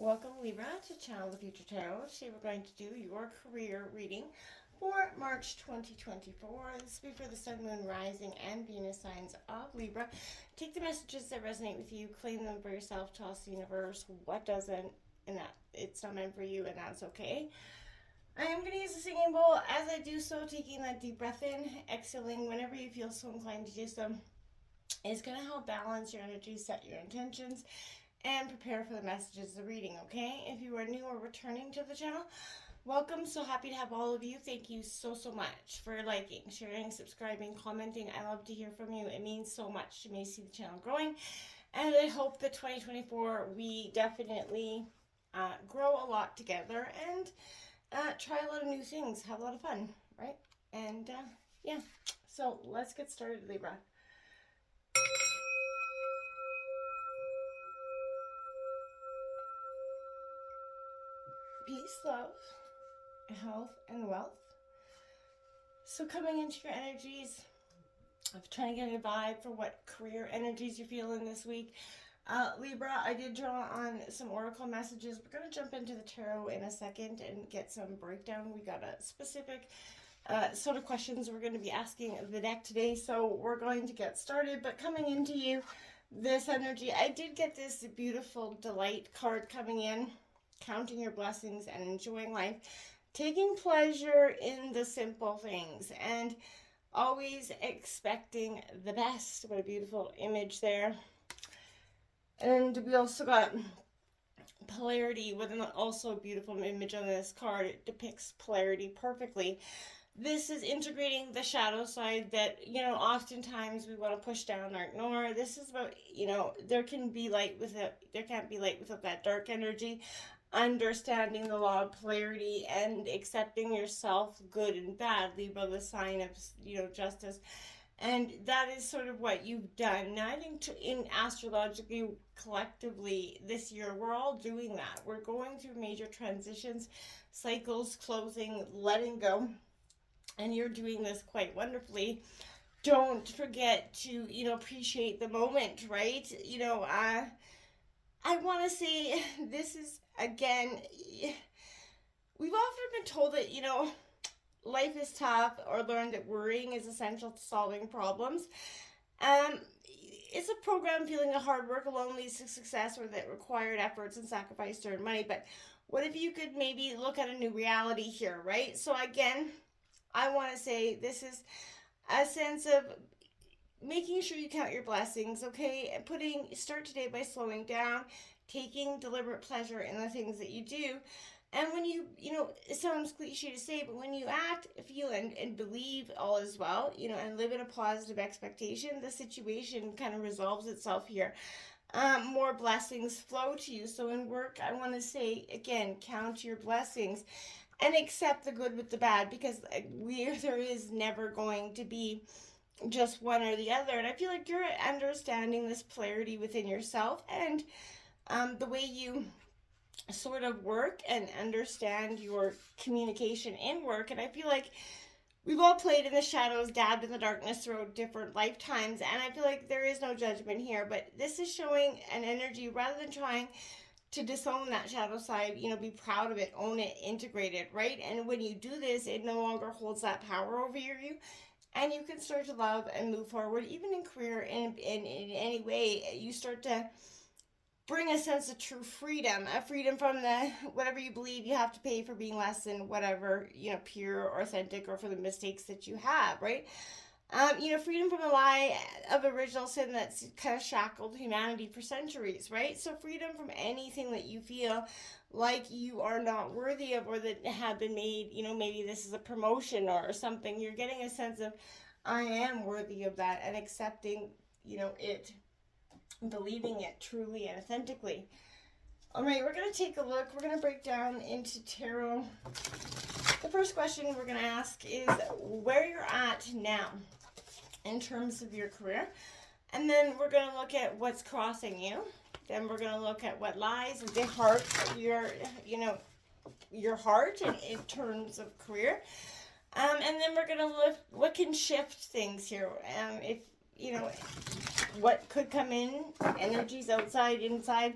Welcome Libra to Channel the Future Tarot. Today we're going to do your career reading for March 2024. This will be for the Sun, Moon, Rising, and Venus signs of Libra. Take the messages that resonate with you, claim them for yourself, toss the universe what doesn't, and that it's not meant for you, and that's okay. I am going to use the singing bowl. As I do so, taking that deep breath in, exhaling whenever you feel so inclined to do so, is going to help balance your energy, set your intentions, and prepare for the messages of the reading, okay? If you are new or returning to the channel, welcome. So happy to have all of you. Thank you so much for liking, sharing, subscribing, commenting. I love to hear from you. It means so much to me to see the channel growing. And I hope that 2024 we definitely grow a lot together and try a lot of new things, have a lot of fun, right? And yeah, so let's get started, Libra. Peace, love, health, and wealth. So coming into your energies, I'm trying to get a vibe for what career energies you're feeling this week. Libra, I did draw on some oracle messages. We're going to jump into the tarot in a second and get some breakdown. We got a specific sort of questions we're going to be asking the deck today, so we're going to get started. But coming into you, this energy, I did get this beautiful delight card coming in. Counting your blessings and enjoying life, taking pleasure in the simple things, and always expecting the best. What a beautiful image there. And we also got polarity with an also beautiful image on this card. It depicts polarity perfectly. This is integrating the shadow side that, oftentimes we want to push down or ignore. This is about, there can't be light without that dark energy. Understanding the law of polarity and accepting yourself, good and bad, Libra, the sign of, justice. And that is sort of what you've done. Now, I think in astrologically, collectively, this year, we're all doing that. We're going through major transitions, cycles, closing, letting go. And you're doing this quite wonderfully. Don't forget to, appreciate the moment, right? I want to say this is, again, we've often been told that, life is tough, or learned that worrying is essential to solving problems. It's a program feeling that hard work alone leads to success, or that required efforts and sacrifice to earn money. But what if you could maybe look at a new reality here, right? So again, I want to say this is a sense of making sure you count your blessings, okay? And start today by slowing down, taking deliberate pleasure in the things that you do. And when it sounds cliche to say, but when you act, feel, and believe all is well, and live in a positive expectation, the situation kind of resolves itself here. More blessings flow to you. So in work, I want to say, again, count your blessings and accept the good with the bad, because there is never going to be just one or the other. And I feel like you're understanding this polarity within yourself and the way you sort of work and understand your communication in work. And I feel like we've all played in the shadows, dabbed in the darkness throughout different lifetimes, and I feel like there is no judgment here. But this is showing an energy, rather than trying to disown that shadow side, be proud of it, own it, integrate it, right? And when you do this, it no longer holds that power over you. And you can start to love and move forward, even in career, in any way. You start to bring a sense of true freedom, a freedom from the whatever you believe you have to pay for being less than whatever, pure or authentic, or for the mistakes that you have, right? Freedom from the lie of original sin that's kind of shackled humanity for centuries, right? So freedom from anything that you feel like you are not worthy of, or that have been made, maybe this is a promotion or something. You're getting a sense of, I am worthy of that, and accepting, it, believing it truly and authentically. All right, we're going to take a look. We're going to break down into tarot. The first question we're going to ask is where you're at now in terms of your career. And then we're going to look at what's crossing you. Then we're going to look at what lies at the heart of your heart in terms of career. And then we're going to look what can shift things here. If, what could come in, energies outside, inside,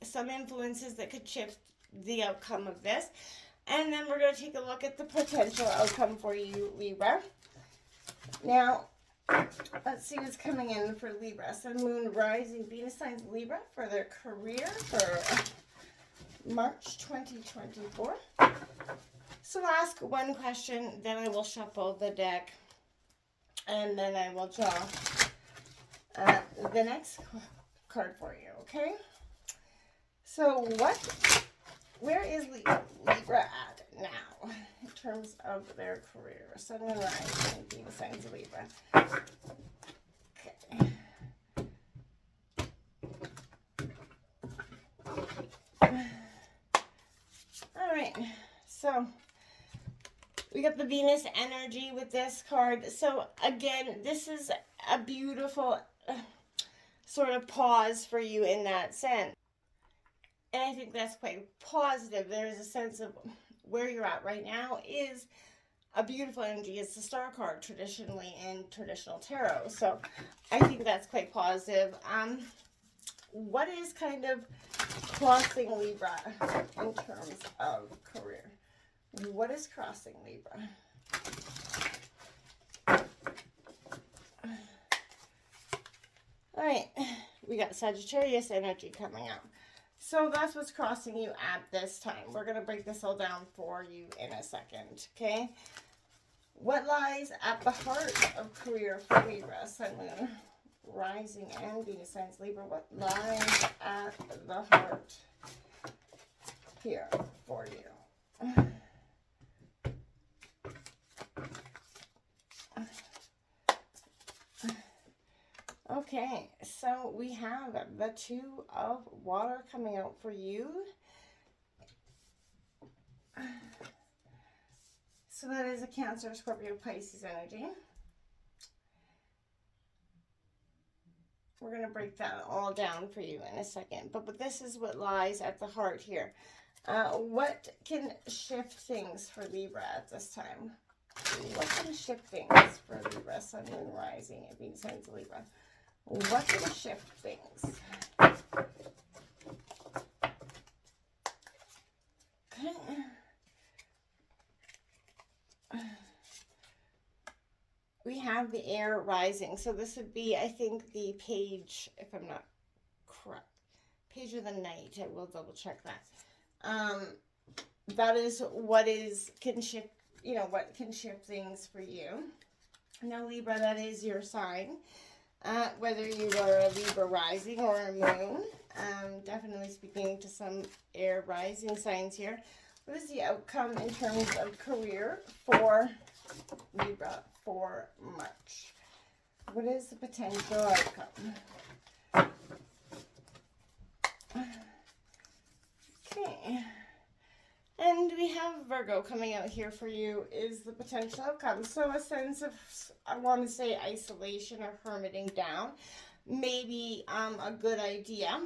some influences that could shift the outcome of this. And then we're going to take a look at the potential outcome for you, Libra. Now, let's see what's coming in for Libra. Sun, Moon, Rising, Venus signs Libra for their career for March 2024. So I'll ask one question, then I will shuffle the deck, and then I will draw the next card for you, okay? So where is Libra at now in terms of their career? Sun and Rising, Venus signs Libra. Okay. All right, so we got the Venus energy with this card. So again, this is a beautiful sort of pause for you in that sense. And I think that's quite positive. There's a sense of where you're at right now is a beautiful energy. It's the star card traditionally in traditional tarot. So I think that's quite positive. What is kind of crossing Libra in terms of career? What is crossing Libra? All right, we got Sagittarius energy coming out. So that's what's crossing you at this time. We're going to break this all down for you in a second, okay? What lies at the heart of career for Libra, Sun, Moon, Rising, and Venus signs Libra? What lies at the heart here for you? Okay, so we have the Two of Water coming out for you. So that is a Cancer, Scorpio, Pisces energy. We're going to break that all down for you in a second. But this is what lies at the heart here. What can shift things for Libra at this time? What can shift things for Libra, Sun, Moon, Rising, and Venus signs Libra? What can shift things? Okay. We have the air rising. So this would be, I think, the page, if I'm not correct, page of the night. I will double check that. That is what can shift, what can shift things for you. Now, Libra, that is your sign. Whether you are a Libra rising or a moon. Definitely speaking to some air rising signs here. What is the outcome in terms of career for Libra for March? What is the potential outcome? Okay. And we have Virgo coming out here for you is the potential outcome. So a sense of, I want to say, isolation or hermiting down. Maybe a good idea.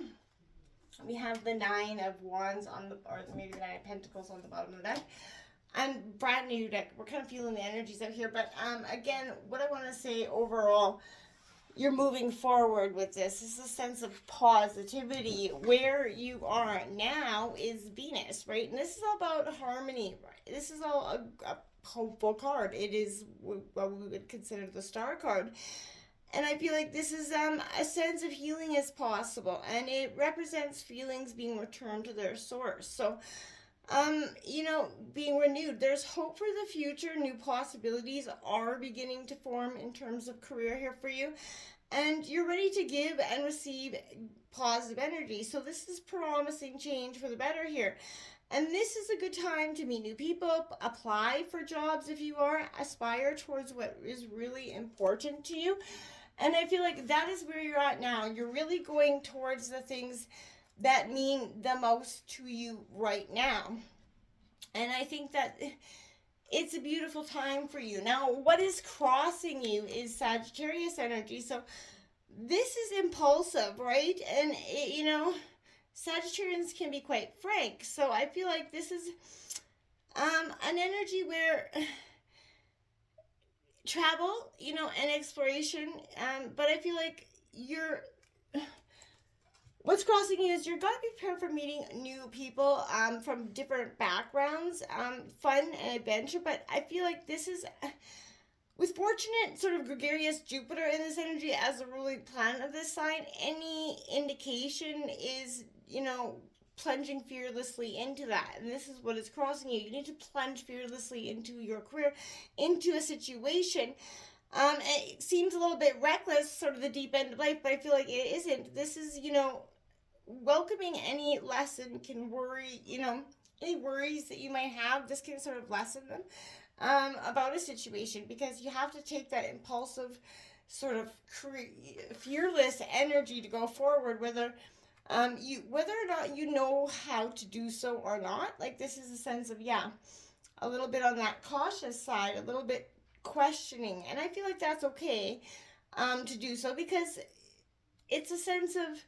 We have the Nine of Wands or maybe the Nine of Pentacles on the bottom of the deck. And brand new deck. We're kind of feeling the energies out here. But again, what I want to say overall, you're moving forward with this. This is a sense of positivity. Where you are now is Venus, right? And this is all about harmony, right? This is all a hopeful card. It is what we would consider the star card. And I feel like this is a sense of healing is possible. And it represents feelings being returned to their source. So, being renewed. There's hope for the future. New possibilities are beginning to form in terms of career here for you. And you're ready to give and receive positive energy. So this is promising change for the better here. And this is a good time to meet new people, apply for jobs if you are, aspire towards what is really important to you. And I feel like that is where you're at now. You're really going towards the things that mean the most to you right now. And I think that it's a beautiful time for you. Now, what is crossing you is Sagittarius energy. So this is impulsive, right? And, Sagittarians can be quite frank. So I feel like this is an energy where travel, and exploration. But I feel like you're What's crossing you is you're going to be prepared for meeting new people from different backgrounds, fun and adventure. But I feel like this is, with fortunate sort of gregarious Jupiter in this energy as the ruling planet of this sign, any indication is, plunging fearlessly into that. And this is what is crossing you. You need to plunge fearlessly into your career, into a situation. It seems a little bit reckless, sort of the deep end of life, but I feel like it isn't. This is, welcoming any lesson can worry, any worries that you might have, this can sort of lessen them about a situation, because you have to take that impulsive, sort of fearless energy to go forward, whether or not you know how to do so or not. Like, this is a sense of, a little bit on that cautious side, a little bit questioning, and I feel like that's okay to do so, because it's a sense of,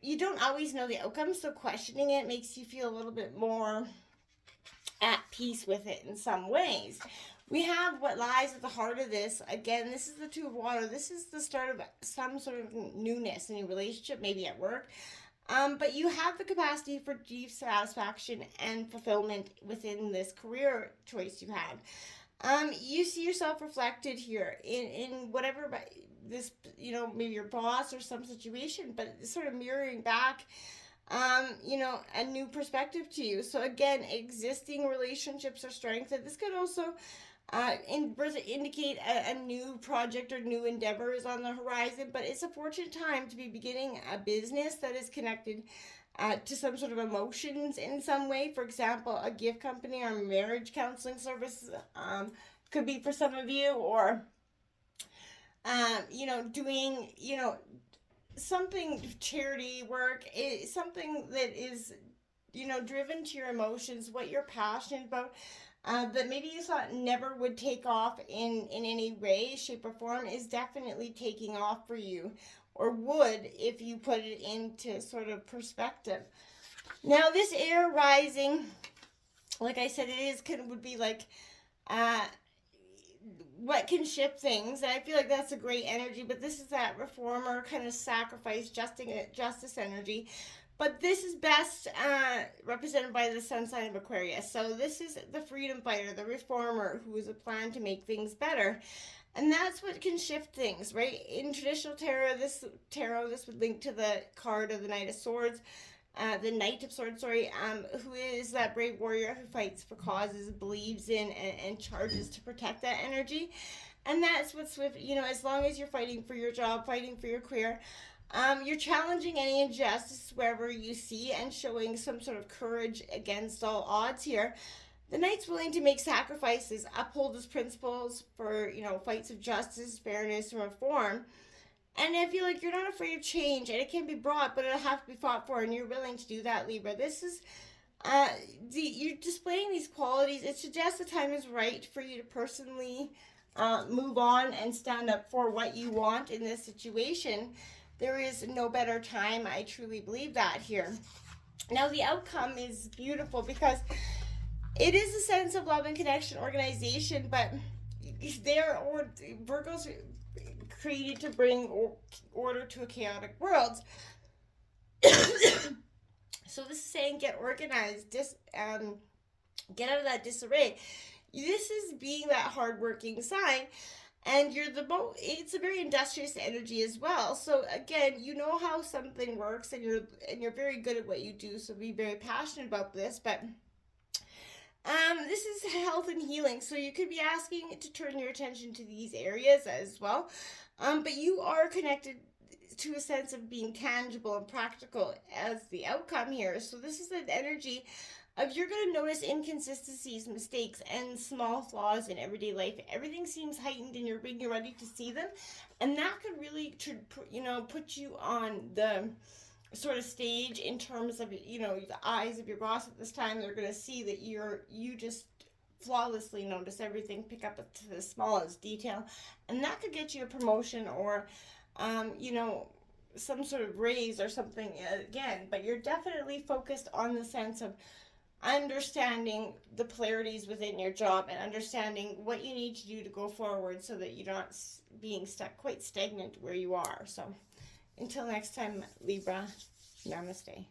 you don't always know the outcome, so questioning it makes you feel a little bit more at peace with it in some ways. We have what lies at the heart of this. Again, this is the Two of Water. This is the start of some sort of newness in your relationship, maybe at work. But you have the capacity for deep satisfaction and fulfillment within this career choice you have. You see yourself reflected here in whatever this, maybe your boss or some situation, but it's sort of mirroring back, a new perspective to you. So again, existing relationships are strengthened. This could also indicate a new project or new endeavor is on the horizon, but it's a fortunate time to be beginning a business that is connected to some sort of emotions in some way. For example, a gift company or marriage counseling service could be for some of you, or doing, something charity work, something that is, driven to your emotions, what you're passionate about, that maybe you thought never would take off in any way, shape, or form, is definitely taking off for you, or would if you put it into sort of perspective. Now, this air rising, like I said, would be like, what can shift things, and I feel like that's a great energy, but this is that reformer kind of sacrifice, justice energy. But this is best represented by the sun sign of Aquarius. So this is the freedom fighter, the reformer, who has a plan to make things better. And that's what can shift things, right? In traditional this would link to the card of the Knight of Swords, the Knight of Swords, who is that brave warrior who fights for causes, believes in, and charges to protect that energy. And that's what's with, as long as you're fighting for your job, fighting for your career, you're challenging any injustice wherever you see, and showing some sort of courage against all odds here. The Knight's willing to make sacrifices, uphold his principles for, fights of justice, fairness, and reform. And I feel like you're not afraid of change, and it can be brought, but it'll have to be fought for, and you're willing to do that, Libra. This is, you're displaying these qualities. It suggests the time is right for you to personally move on and stand up for what you want in this situation. There is no better time. I truly believe that here. Now, the outcome is beautiful, because it is a sense of love and connection, organization, but Virgo's created to bring order to a chaotic world. So this is saying, get organized, get out of that disarray. This is being that hardworking sign, and it's a very industrious energy as well. So again, you know how something works, and you're very good at what you do, so be very passionate about this. But this is health and healing, so you could be asking to turn your attention to these areas as well. But you are connected to a sense of being tangible and practical as the outcome here. So this is an energy of, you're going to notice inconsistencies, mistakes, and small flaws in everyday life. Everything seems heightened, and you're being ready to see them, and that could really, put you on the sort of stage in terms of, the eyes of your boss at this time. They're going to see that you just flawlessly notice everything, pick up to the smallest detail, and that could get you a promotion, or some sort of raise or something again. But you're definitely focused on the sense of understanding the polarities within your job, and understanding what you need to do to go forward, so that you're not being stuck quite stagnant where you are. So Until next time, Libra, namaste.